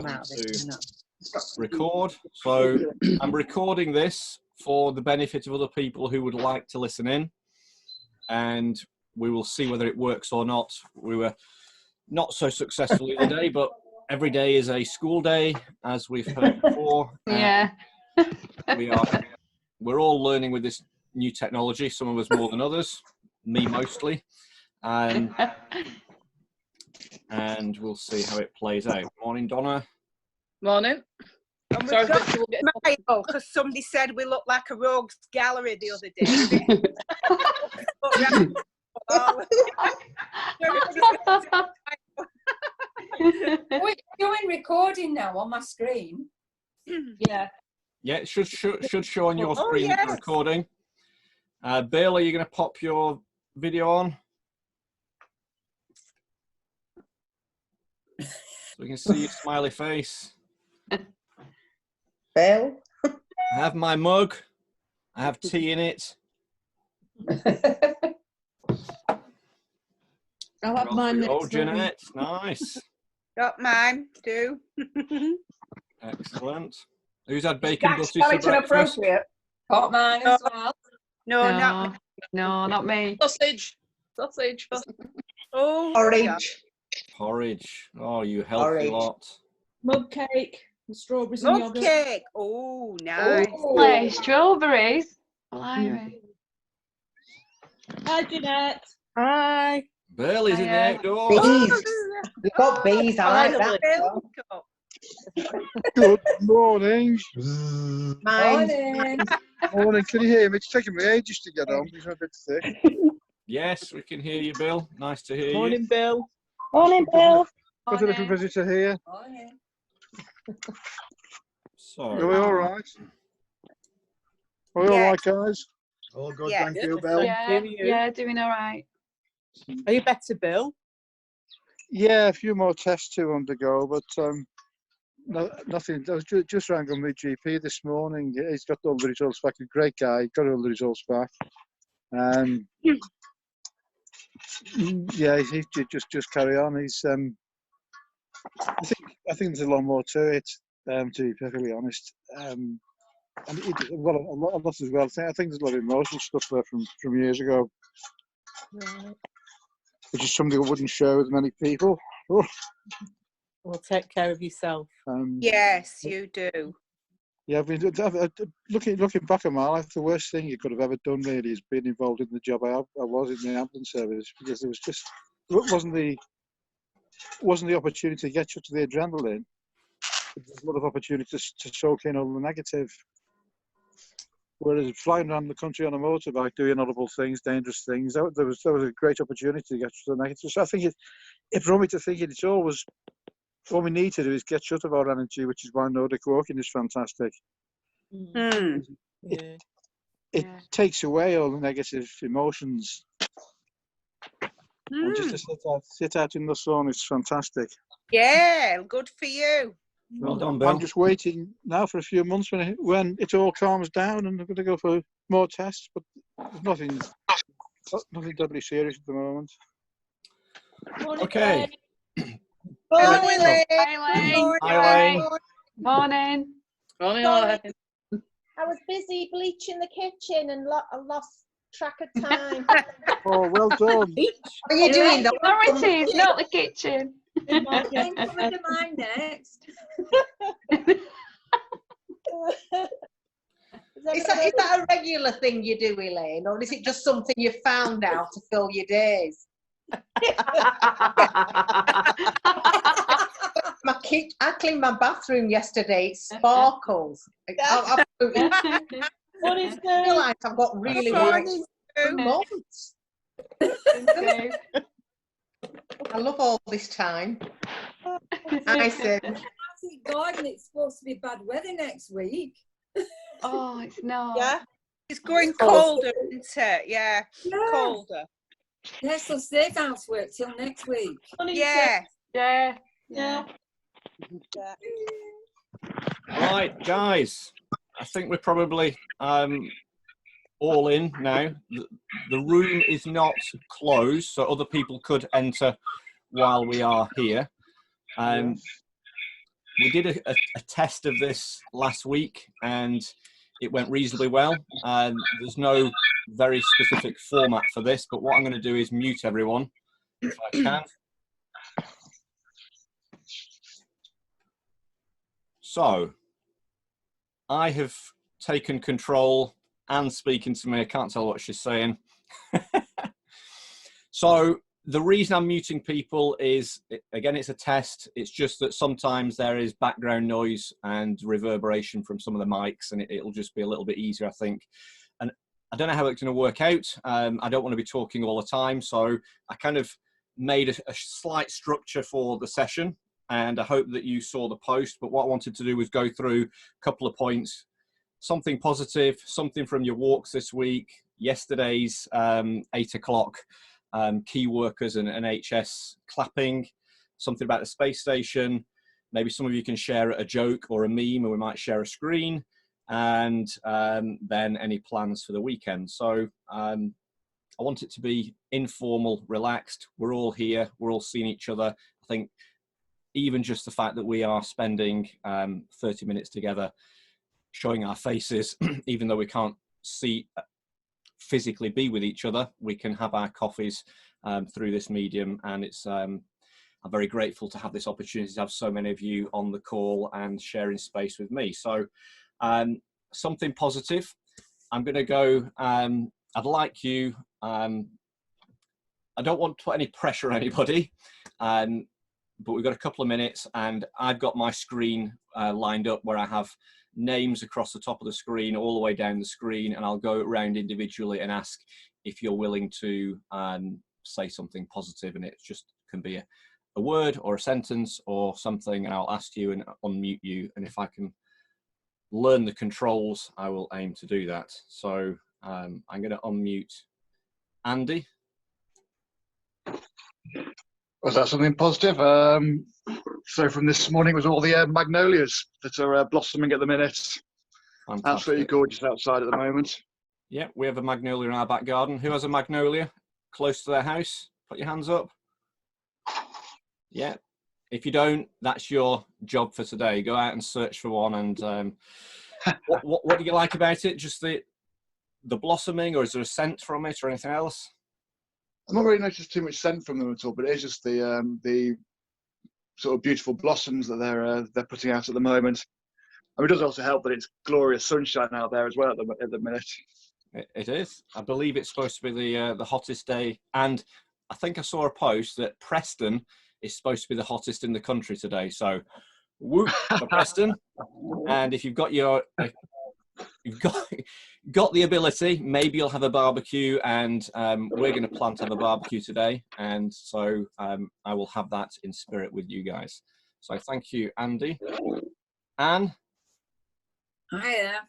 to record. So I'm recording this for the benefit of other people who would like to listen in, and we will see whether it works or not. We were not so successful the other day, but every day is a school day, as we've heard before. Yeah. We're all learning with this new technology, some of us more than others, me mostly. And we'll see how it plays out. Morning, Donna. Morning. Sorry, because somebody said we look like a rogues gallery the other day. We're doing recording now on my screen. Yeah. Yeah, it should show on your screen yes. the recording. Bill, are you going to pop your video on? So we can see your smiley face. Bill? I have my mug. I have tea in it. I'll have mine next. Oh, Jeanette, nice. Got mine too. Excellent. Who's had bacon butty for breakfast? Appropriate. Got mine as well. No, not me. No, not me. Sausage. Oh, Orange. Porridge. Oh, you healthy lot. Mug cake. And strawberries and mug yogurt. cake. Oh, nice. Lovely. Strawberries. Blimey. Hi, Jeanette. Hi. Bill is in the outdoors. Bees. We've got bees. I like that. Bill. Good morning. Mine. Morning. Can you hear me? It's taking me ages to get on because I'm a bit sick. Yes, we can hear you, Bill. Nice to hear you. Morning, Bill. Morning, Bill. Got a little visitor here. So, Are we all right? Are we all right, guys? All good, Yeah. thank you, Bill. Yeah, doing all right. Are you better, Bill? Yeah, a few more tests to undergo, but nothing. I was just rang on my GP this morning. He's got all the results back. A great guy. Got all the results back. Yeah, he just carry on. He's I think there's a lot more to it. To be perfectly honest, and a lot as well. I think there's a lot of emotional stuff there from years ago, which is something I wouldn't share with many people. Well, take care of yourself. Yes, you do. Yeah, I mean, looking back at my life, the worst thing you could have ever done really is being involved in the job I was in the ambulance service, because it wasn't the opportunity to get you to the adrenaline. There's a lot of opportunity to soak in all the negative. Whereas flying around the country on a motorbike, doing horrible things, dangerous things, there was a great opportunity to get you to the negative. So I think it brought me to thinking it's always, all we need to do is get shut of our energy, which is why Nordic walking is fantastic. It takes away all the negative emotions. And just to sit out in the sun is fantastic. Yeah, good for you. Well done, Bill. I'm just waiting now for a few months when it all calms down, and I'm going to go for more tests, but there's nothing doubly serious at the moment. Okay. Morning, Elaine. Hi, Elaine. Morning. I was busy bleaching the kitchen and I lost track of time. Oh, well done. What are you doing? Priorities, not the kitchen. I'm coming to mine next. Is that a regular thing you do, Elaine, or is it just something you found now to fill your days? I cleaned my bathroom yesterday. It sparkles. I feel like I've got really white months. I love all this time. I said, garden, it's supposed to be bad weather next week. Oh, it's not. Yeah, it's going colder, isn't it? Yeah, colder. Yes, so stay out work till next week. Yeah. Right, guys. I think we're probably all in now. The room is not closed, so other people could enter while we are here. we did a test of this last week, and it went reasonably well. There's no very specific format for this, but what I'm going to do is mute everyone if I can. So I have taken control and speaking to me. I can't tell what she's saying. So the reason I'm muting people is, again, it's a test. It's just that sometimes there is background noise and reverberation from some of the mics, and it'll just be a little bit easier, I think. And I don't know how it's going to work out. I don't want to be talking all the time, so I kind of made a slight structure for the session, and I hope that you saw the post. But what I wanted to do was go through a couple of points, something positive, something from your walks this week, yesterday's 8 o'clock key workers and NHS clapping, something about the space station. Maybe some of you can share a joke or a meme, and we might share a screen, and then any plans for the weekend. So I want it to be informal, relaxed. We're all here. We're all seeing each other. I think even just the fact that we are spending 30 minutes together showing our faces, even though we can't see physically be with each other, we can have our coffees through this medium, and it's I'm very grateful to have this opportunity to have so many of you on the call and sharing space with me. So something positive. I'm going to go, I'd like you, I don't want to put any pressure on anybody, but we've got a couple of minutes, and I've got my screen lined up where I have names across the top of the screen, all the way down the screen, and I'll go around individually and ask if you're willing to say something positive, and it just can be a word or a sentence or something, and I'll ask you and unmute you, and if I can learn the controls, I will aim to do that. So I'm going to unmute Andy. Was that something positive? So from this morning was all the magnolias that are blossoming at the minute. Fantastic. Absolutely gorgeous outside at the moment. Yeah, we have a magnolia in our back garden. Who has a magnolia close to their house? Put your hands up. Yeah. If you don't, that's your job for today. Go out and search for one. And what do you like about it? Just the blossoming, or is there a scent from it or anything else? I've not really noticed too much scent from them at all, but it is just the sort of beautiful blossoms that they're putting out at the moment. And it does also help that it's glorious sunshine out there as well at the minute. It is. I believe it's supposed to be the hottest day, and I think I saw a post that Preston is supposed to be the hottest in the country today. So, whoop for Preston! And if you've got you've got the ability, maybe you'll have a barbecue, and we're going to plan to have a barbecue today, and so I will have that in spirit with you guys. So thank you, Andy. Anne? Hiya.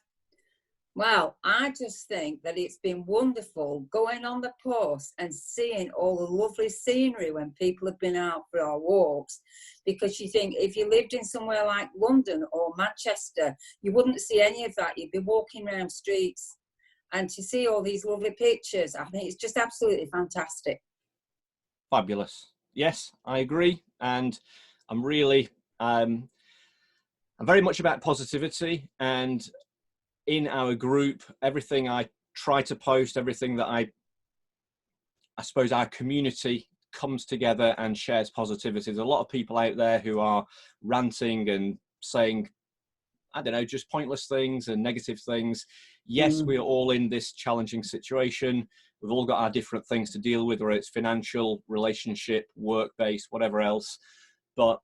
Well, I just think that it's been wonderful going on the post and seeing all the lovely scenery when people have been out for our walks, because you think if you lived in somewhere like London or Manchester, you wouldn't see any of that. You'd be walking around streets, and to see all these lovely pictures, I think it's just absolutely fantastic. Fabulous. Yes, I agree. And I'm really, I'm very much about positivity, and in our group, everything I try to post, everything that I suppose our community comes together and shares positivity. There's a lot of people out there who are ranting and saying, I don't know, just pointless things and negative things. Yes, we are all in this challenging situation. We've all got our different things to deal with, whether it's financial, relationship, work-based, whatever else. But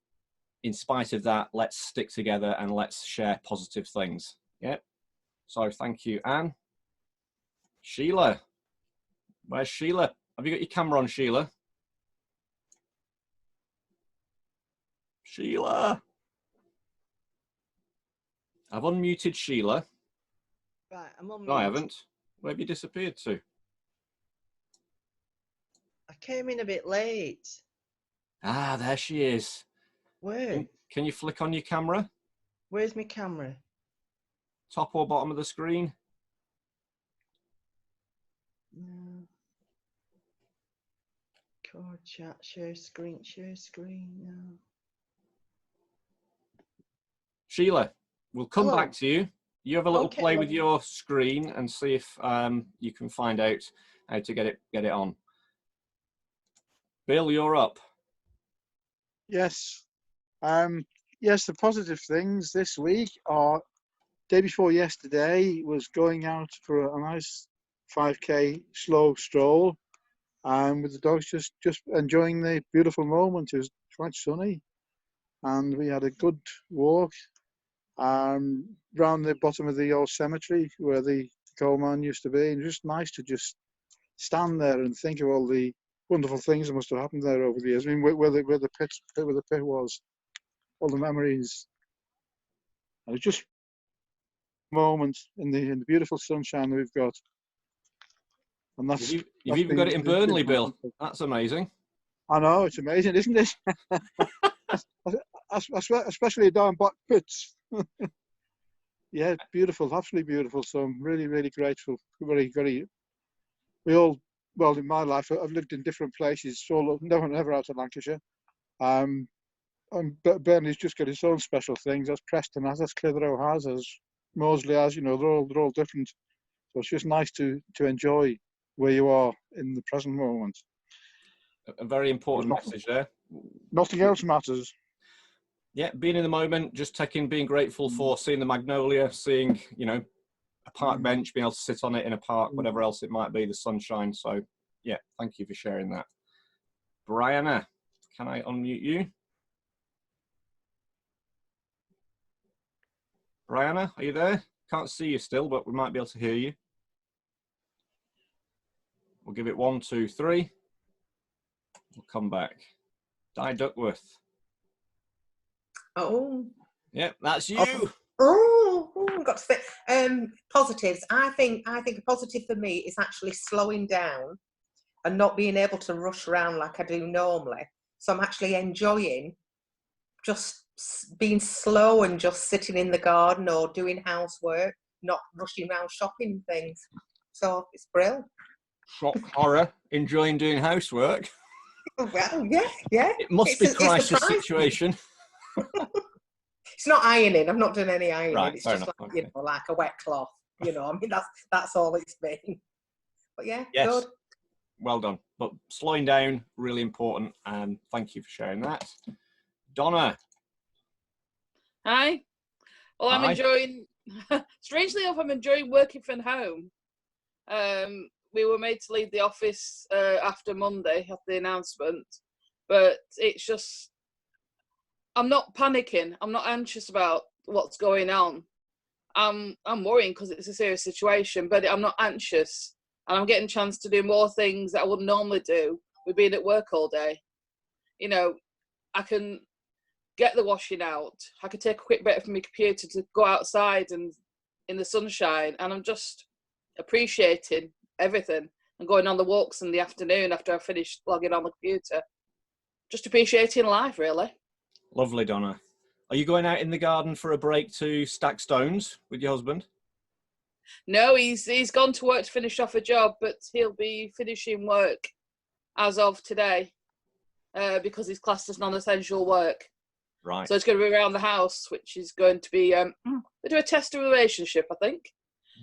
in spite of that, let's stick together and let's share positive things. Yeah. So thank you, Anne. Sheila. Where's Sheila? Have you got your camera on, Sheila? Sheila. I've unmuted Sheila. Right, I'm on. No, I haven't. Where have you disappeared to? I came in a bit late. Ah, there she is. Where? Can you flick on your camera? Where's my camera? Top or bottom of the screen? No. Card chat, share screen, no. Sheila, we'll come Hello. back to you. You have a little Okay, play with lovely. your screen and see if you can find out how to get it on. Bill, you're up. Yes. Yes, the positive things this week are day before yesterday was going out for a nice 5K slow stroll, with the dogs just enjoying the beautiful moment. It was quite sunny, and we had a good walk round the bottom of the old cemetery where the coal mine used to be, and just nice to just stand there and think of all the wonderful things that must have happened there over the years. I mean, where the pit was, all the memories. And it's just moments in the beautiful sunshine that we've got. And that's You've that's even got it in been Burnley, Bill. That's amazing. I know, it's amazing, isn't it? Especially down Black Pits. Yeah, beautiful, absolutely beautiful. So I'm really, really grateful. Very, very. We all, well, in my life, I've lived in different places, so never out of Lancashire. And Burnley's just got its own special things. As Preston has, as Clitheroe has, as Moseley has. You know, they're all different. So it's just nice to enjoy where you are in the present moment. A very important message there. Nothing else matters. Yeah, being in the moment, just being grateful for seeing the magnolia, seeing, you know, a park bench, being able to sit on it in a park, whatever else it might be, the sunshine. So, yeah, thank you for sharing that. Brianna, can I unmute you? Brianna, are you there? Can't see you still, but we might be able to hear you. We'll give it 1, 2, 3. We'll come back. Di Duckworth. Oh. Yeah, that's you. Got to say, positives. I think a positive for me is actually slowing down and not being able to rush around like I do normally. So I'm actually enjoying just being slow and just sitting in the garden or doing housework, not rushing around shopping things. So it's brilliant. Shock horror, enjoying doing housework. Well, yeah. It must be crisis situation. It's not ironing. I've not done any ironing. Right, it's fair just enough. like, Okay. you know, like a wet cloth. You know, I mean, that's all it's been. But yeah, Yes. good. Well done. But slowing down, really important. And thank you for sharing that. Donna. Hi. Well, I'm Hi. enjoying, strangely enough, I'm enjoying working from home. We were made to leave the office after Monday, after the announcement. But it's just, I'm not panicking. I'm not anxious about what's going on. I'm worrying because it's a serious situation, but I'm not anxious. And I'm getting a chance to do more things that I wouldn't normally do with being at work all day. You know, I can get the washing out. I could take a quick break from my computer to go outside and in the sunshine. And I'm just appreciating everything and going on the walks in the afternoon after I finished logging on the computer. Just appreciating life, really. Lovely, Donna. Are you going out in the garden for a break to stack stones with your husband? No, he's gone to work to finish off a job, but he'll be finishing work as of today because he's classed as non-essential work. Right. So it's going to be around the house, which is going to be they do a test of relationship, I think.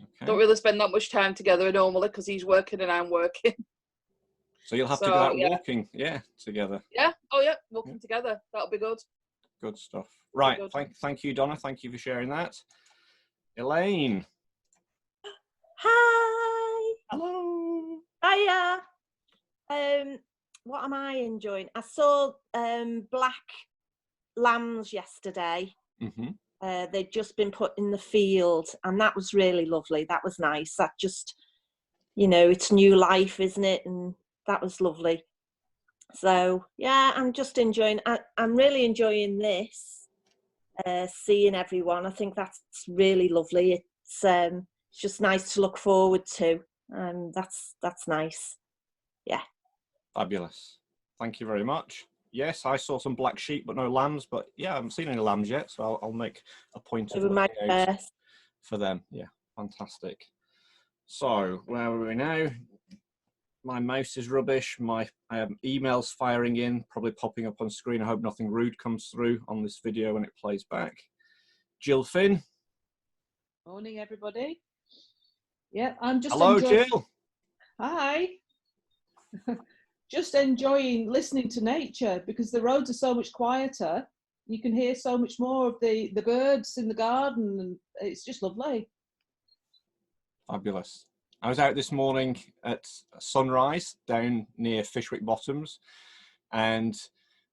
Okay. Don't really spend that much time together normally because he's working and I'm working. So you'll have to go out walking, together. Yeah. Walking together. That'll be good. Good stuff. Right. Thank you, Donna. Thank you for sharing that. Elaine. Hi. Hello. Hiya. What am I enjoying? I saw black lambs yesterday. Mm-hmm. They'd just been put in the field, and that was really lovely. That was nice. That just, you know, it's new life, isn't it? And that was lovely. So yeah, I'm just enjoying. I'm really enjoying this. Seeing everyone, I think that's really lovely. It's just nice to look forward to, and that's nice. Yeah. Fabulous. Thank you very much. Yes, I saw some black sheep, but no lambs. But yeah, I haven't seen any lambs yet, so I'll make a point of looking out for them. Yeah, fantastic. So where are we now? My mouse is rubbish. My emails firing in, probably popping up on screen. I hope nothing rude comes through on this video when it plays back. Jill Finn. Morning, everybody. Yeah, I'm just Hello, enjoying. Jill. Hi. Just enjoying listening to nature because the roads are so much quieter. You can hear so much more of the birds in the garden, and it's just lovely. Fabulous. I was out this morning at sunrise down near Fishwick Bottoms, and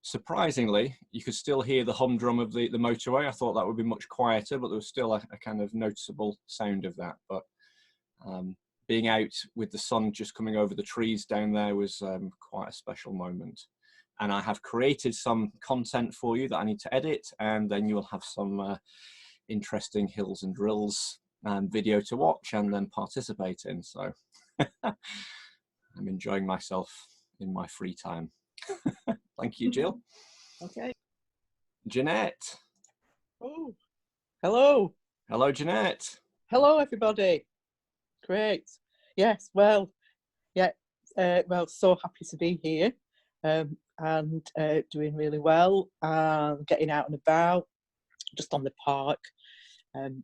surprisingly, you could still hear the humdrum of the motorway. I thought that would be much quieter, but there was still a kind of noticeable sound of that. But being out with the sun just coming over the trees down there was quite a special moment. And I have created some content for you that I need to edit, and then you will have some interesting hills and drills and video to watch and then participate in. So I'm enjoying myself in my free time. Thank you, Jill. Okay. Jeanette. Oh, hello. Hello, Jeanette. Hello, everybody. Great. Yes, well, yeah, well, so happy to be here and doing really well and getting out and about, just on the park,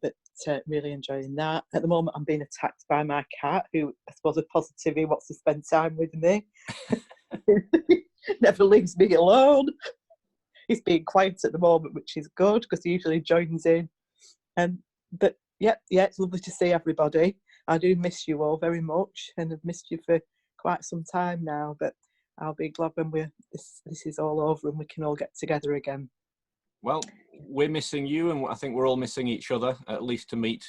but really enjoying that. At the moment, I'm being attacked by my cat, who I suppose is positive he wants to spend time with me. Never leaves me alone. He's being quiet at the moment, which is good because he usually joins in. But yeah, it's lovely to see everybody. I do miss you all very much, and I've missed you for quite some time now. But I'll be glad when this is all over and we can all get together again. Well, we're missing you, and I think we're all missing each other, at least to meet,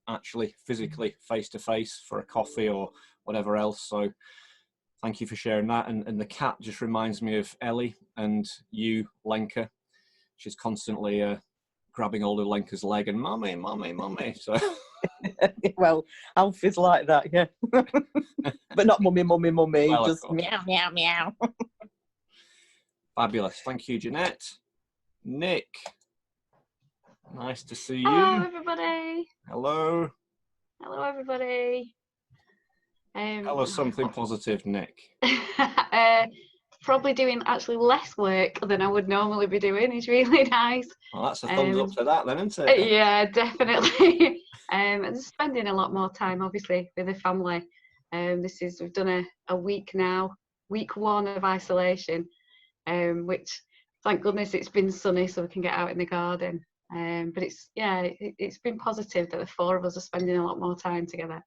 actually physically face to face for a coffee or whatever else. So thank you for sharing that. And the cat just reminds me of Ellie and you, Lenka. She's constantly grabbing hold of Lenka's leg and mummy. So well, Alfie's like that, yeah. But not mummy, well, just meow, meow, meow. Fabulous. Thank you, Jeanette. Nick, nice to see you. Hello, everybody. Hello. Hello, everybody. Tell us something positive, Nick. Probably doing actually less work than I would normally be doing is really nice. Well, that's a thumbs up to that then, isn't it? Yeah, definitely. And spending a lot more time, obviously, with the family. We've done a week now, week 1 of isolation, which, thank goodness, it's been sunny so we can get out in the garden. But it's been positive that the 4 of us are spending a lot more time together.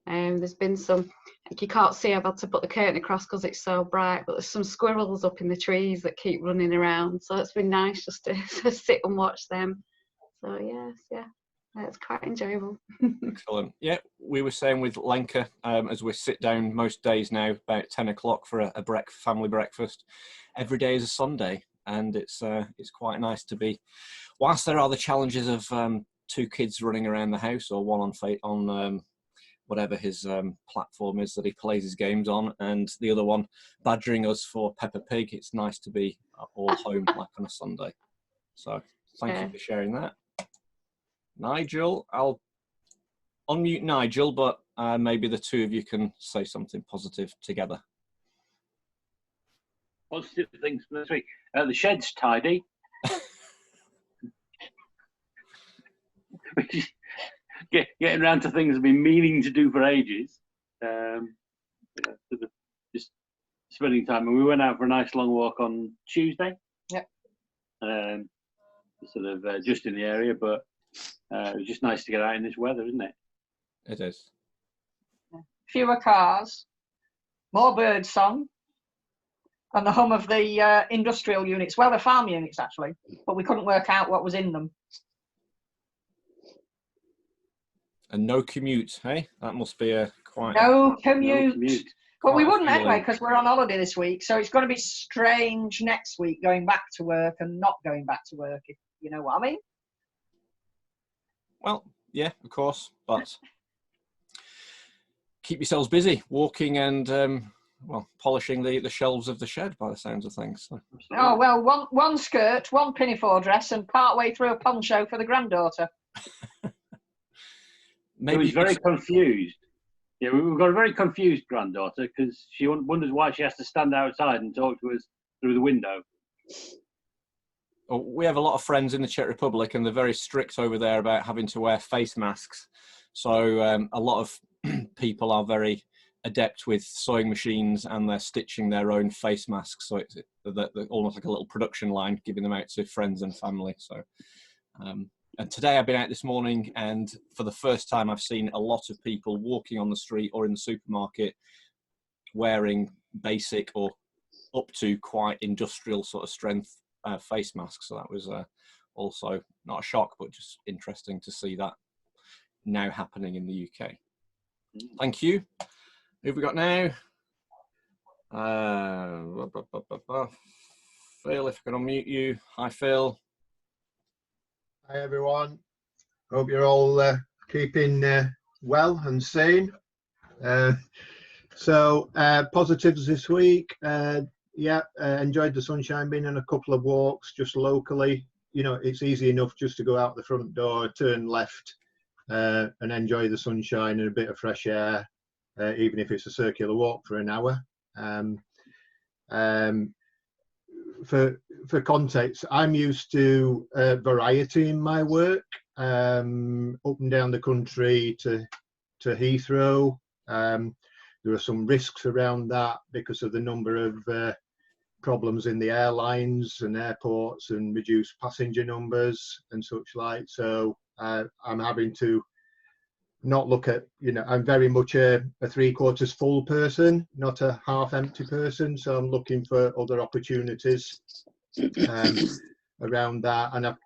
There's been some, like, you can't see, I've had to put the curtain across because it's so bright, but there's some squirrels up in the trees that keep running around, so it's been nice just to sit and watch them. So yeah, it's quite enjoyable. Excellent. Yeah, we were saying with Lenka, as we sit down most days now about 10 o'clock for a family breakfast, every day is a Sunday, and it's quite nice to be, whilst there are the challenges of 2 kids running around the house, or one on whatever his platform is that he plays his games on, and the other one badgering us for Peppa Pig. It's nice to be all home like on a Sunday. So thank you for sharing that. Nigel, I'll unmute Nigel, but maybe the 2 of you can say something positive together. Positive things for this week. The shed's tidy. Getting around to things I've been meaning to do for ages. Just spending time. And we went out for a nice long walk on Tuesday. Yep. Just in the area, but it was just nice to get out in this weather, isn't it? It is. Fewer cars, more bird song, and the hum of the industrial units. Well, the farm units, actually, but we couldn't work out what was in them. And no commute, hey? That must be quite... No commute. But we wouldn't feeling. anyway, because we're on holiday this week, so it's going to be strange next week going back to work and not going back to work, if you know what I mean. Well, yeah, of course, but keep yourselves busy, walking and, polishing the shelves of the shed by the sounds of things. So. Oh, well, one skirt, one pinafore dress, and partway through a poncho for the granddaughter. Maybe he was very confused. Yeah, we've got a very confused granddaughter because she wonders why she has to stand outside and talk to us through the window. we have a lot of friends in the Czech Republic, and they're very strict over there about having to wear face masks. So a lot of people are very adept with sewing machines, and they're stitching their own face masks. So they're almost like a little production line, giving them out to friends and family. So, and today I've been out this morning, and for the first time I've seen a lot of people walking on the street or in the supermarket wearing basic or up to quite industrial sort of strength face masks. So that was also not a shock, but just interesting to see that now happening in the UK. Thank you. Who have we got now? Phil, if I can unmute you. Hi, Phil. Hi, everyone. Hope you're all keeping well and sane. Positives this week. Enjoyed the sunshine, been on a couple of walks just locally. You know, it's easy enough just to go out the front door, turn left, and enjoy the sunshine and a bit of fresh air, even if it's a circular walk for an hour. For context, I'm used to variety in my work, up and down the country to Heathrow. There are some risks around that because of the number of problems in the airlines and airports and reduced passenger numbers and such like. So I'm having to not look at, I'm very much a 3/4 full person, not a half empty person. So I'm looking for other opportunities around that. And I've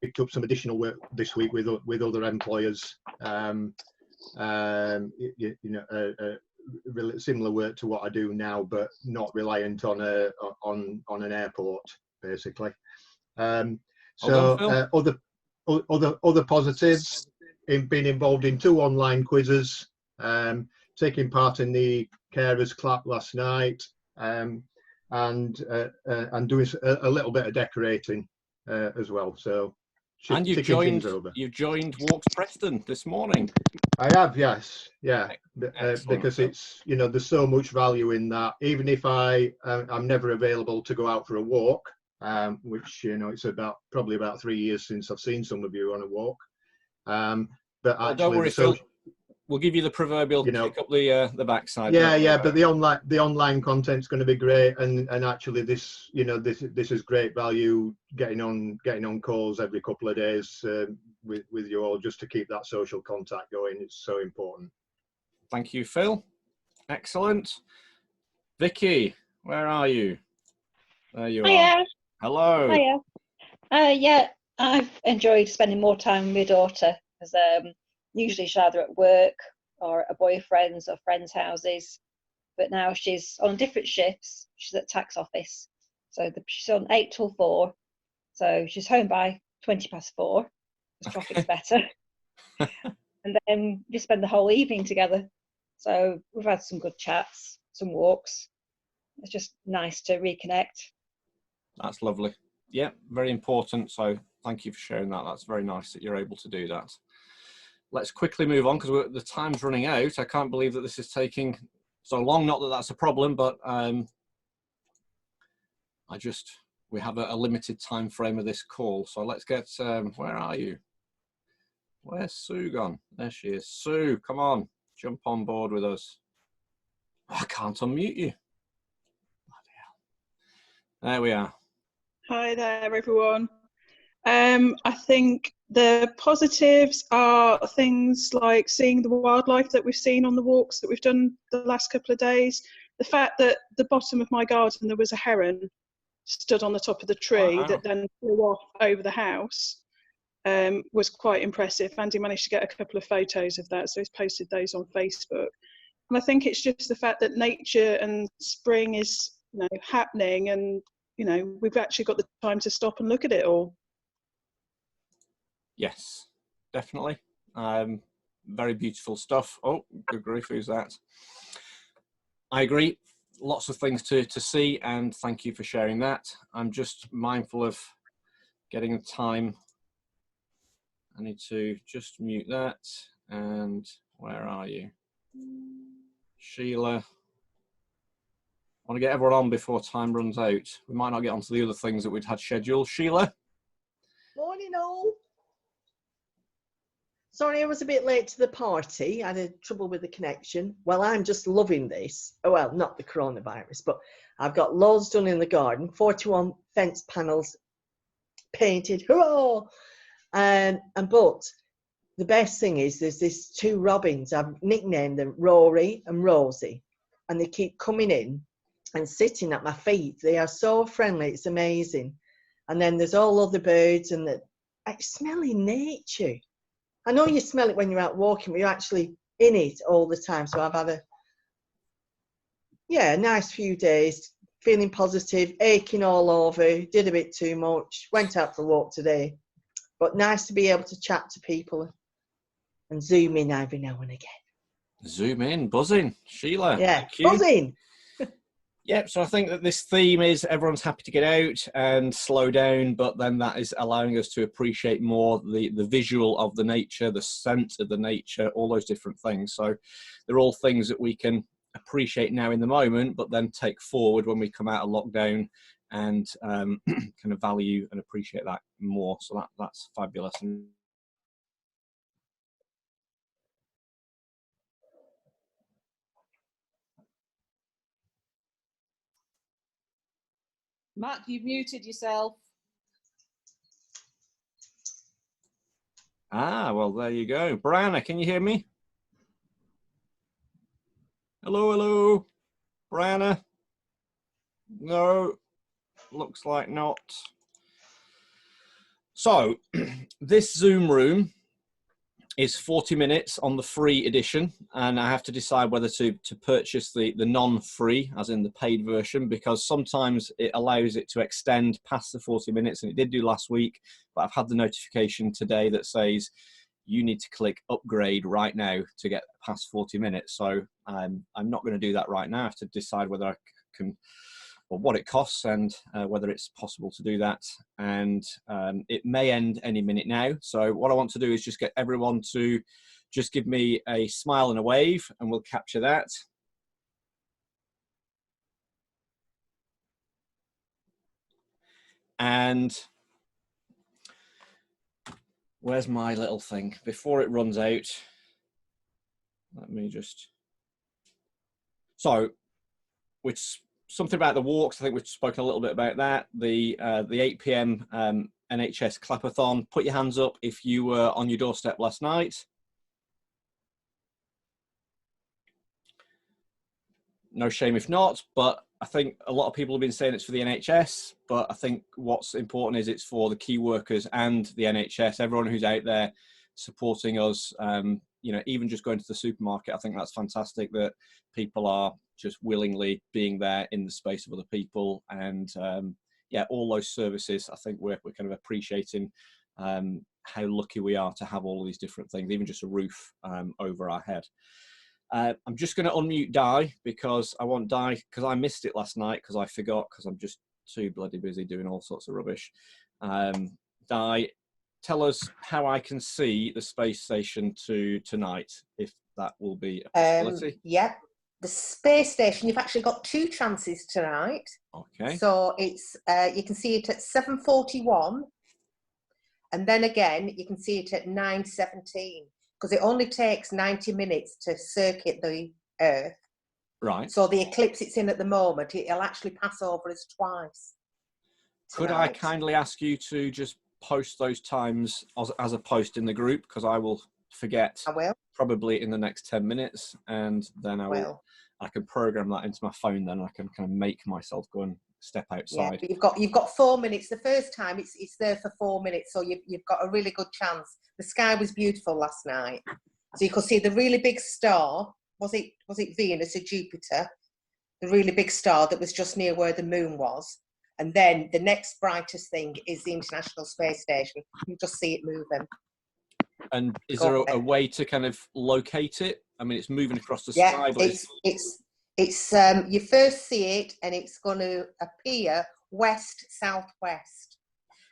picked up some additional work this week with other employers, really similar work to what I do now, but not reliant on an airport, basically. Other positives, in being involved in 2 online quizzes, taking part in the carers clap last night, and doing a little bit of decorating as well. So, and you've joined Walks Preston this morning. I have, yes, yeah, because it's, there's so much value in that. Even if I'm never available to go out for a walk, which it's probably about 3 years since I've seen some of you on a walk. But actually, don't worry, Phil. We'll give you the proverbial kick up the backside. Yeah, but the online content's going to be great, and actually this this is great value. Getting on calls every couple of days with you all, just to keep that social contact going. It's so important. Thank you, Phil. Excellent. Vicky, where are you? There you are. Hello. Hiya. Yeah, I've enjoyed spending more time with my daughter, because usually she's either at work or at boyfriend's or friends' houses, but now she's on different shifts. She's at tax office, so she's on 8 till 4, so she's home by 4:20, because traffic's better. And then we spend the whole evening together. So we've had some good chats, some walks. It's just nice to reconnect. That's lovely. Yeah, very important. So thank you for sharing that. That's very nice that you're able to do that. Let's quickly move on, because the time's running out. I can't believe that this is taking so long. Not that that's a problem, but we have a limited time frame of this call. So let's get, where are you? Where's Sue gone? There she is. Sue, come on, jump on board with us. Oh, I can't unmute you. Bloody hell. There we are. Hi there, everyone. I think the positives are things like seeing the wildlife that we've seen on the walks that we've done the last couple of days. The fact that the bottom of my garden there was a heron stood on the top of the tree that then flew off over the house was quite impressive. Andy managed to get a couple of photos of that, so he's posted those on Facebook. And I think it's just the fact that nature and spring is happening, and we've actually got the time to stop and look at it all. Yes, definitely. Very beautiful stuff. Oh, good grief, who's that? I agree. Lots of things to see, and thank you for sharing that. I'm just mindful of getting the time. I need to just mute that. And where are you? Sheila. want to get everyone on before time runs out. We might not get onto the other things that we'd had scheduled. Sheila? Morning all. Sorry I was a bit late to the party. I had trouble with the connection. Well, I'm just loving this. Oh, well, not the coronavirus, but I've got loads done in the garden. 41 fence panels painted. Hurrah! And but the best thing is there's these two robins. I've nicknamed them Rory and Rosie. And they keep coming in and sitting at my feet. They are so friendly. It's amazing. And then there's all other birds and I smell in nature. I know you smell it when you're out walking, but you're actually in it all the time. So I've had a nice few days, feeling positive, aching all over, did a bit too much, went out for a walk today. But nice to be able to chat to people and zoom in every now and again. Zoom in, buzzing. Sheila, Yeah, thank you. buzzing. Yep, so I think that this theme is everyone's happy to get out and slow down, but then that is allowing us to appreciate more the visual of the nature, the scent of the nature, all those different things. So they're all things that we can appreciate now in the moment, but then take forward when we come out of lockdown and kind of value and appreciate that more. So that's fabulous. Matt, you've muted yourself. Ah, well, there you go. Brianna, can you hear me? Hello, hello. Brianna? No, looks like not. So, this Zoom room is 40 minutes on the free edition, and I have to decide whether to purchase the non-free, as in the paid version, because sometimes it allows it to extend past the 40 minutes, and it did do last week, but I've had the notification today that says you need to click upgrade right now to get past 40 minutes. So I'm not going to do that right now. I have to decide whether I can, or what it costs, and whether it's possible to do that. And it may end any minute now. So what I want to do is just get everyone to just give me a smile and a wave, and we'll capture that. And where's my little thing? Before it runs out, let me just... So, which something about the walks, I think we've spoken a little bit about that. The 8 p.m. NHS Clapathon. Put your hands up if you were on your doorstep last night. No shame if not, but I think a lot of people have been saying it's for the NHS, but I think what's important is it's for the key workers and the NHS, everyone who's out there supporting us. You know, even just going to the supermarket, I think that's fantastic that people are just willingly being there in the space of other people. And yeah, all those services, I think we're kind of appreciating how lucky we are to have all of these different things, even just a roof over our head. I'm just going to unmute Di, because I want Di, because I missed it last night because I forgot, because I'm just too bloody busy doing all sorts of rubbish. Di, tell us how I can see the space station tonight, if that will be a possibility. Yep. The space station, you've actually got two chances tonight. Okay. So it's you can see it at 7:41, and then again you can see it at 9:17, because it only takes 90 minutes to circuit the Earth. Right. So the eclipse it's in at the moment, it'll actually pass over us twice. Could I kindly ask you to just post those times as a post in the group, because I will forget. I will. Probably in the next 10 minutes, and then I can program that into my phone. Then I can kind of make myself go and step outside. Yeah, but you've got 4 minutes. The first time it's there for 4 minutes, so you've got a really good chance. The sky was beautiful last night, so you could see the really big star. Was it Venus or Jupiter? The really big star that was just near where the moon was. And then the next brightest thing is the International Space Station. You just see it moving. And is there a way to kind of locate it? I mean, it's moving across the sky, but it's you first see it, and it's going to appear west southwest.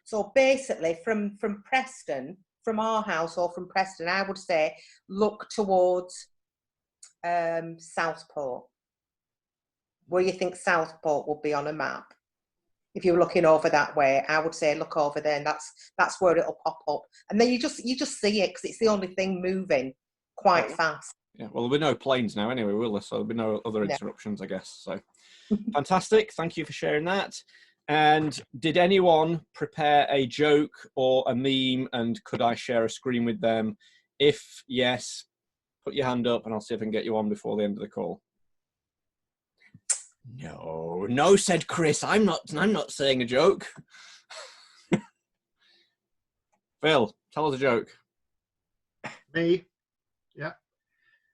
So basically, from Preston, from our house or from Preston, I would say look towards Southport. where you think Southport would be on a map. If you're looking over that way, I would say look over there, and that's where it'll pop up. And then you just see it because it's the only thing moving quite fast. Yeah, well, there'll be no planes now anyway, will there? So there'll be no other Yeah. interruptions, I guess. So fantastic. Thank you for sharing that. And did anyone prepare a joke or a meme, and could I share a screen with them? If yes, put your hand up and I'll see if I can get you on before the end of the call. No, said Chris. I'm not saying a joke. Phil, tell us a joke. Me? Yeah.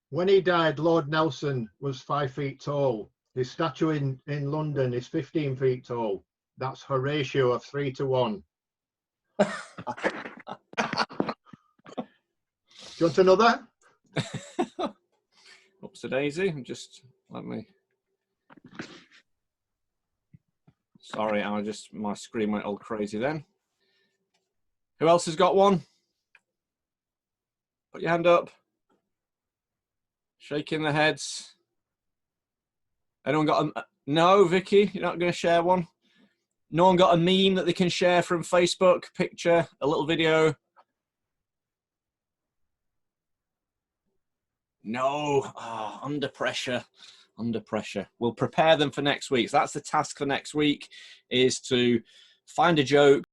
When he died, Lord Nelson was 5 feet tall. His statue in London is 15 feet tall. That's her ratio of 3 to 1. Do you want another? Oops a daisy. Just let me. Sorry, my screen went all crazy then. Who else has got one? Put your hand up. Shaking the heads. Anyone got a... No, Vicky, you're not going to share one? No one got a meme that they can share from Facebook? Picture, a little video? No. Oh, under pressure. Under pressure. We'll prepare them for next week. So that's the task for next week, is to find a joke,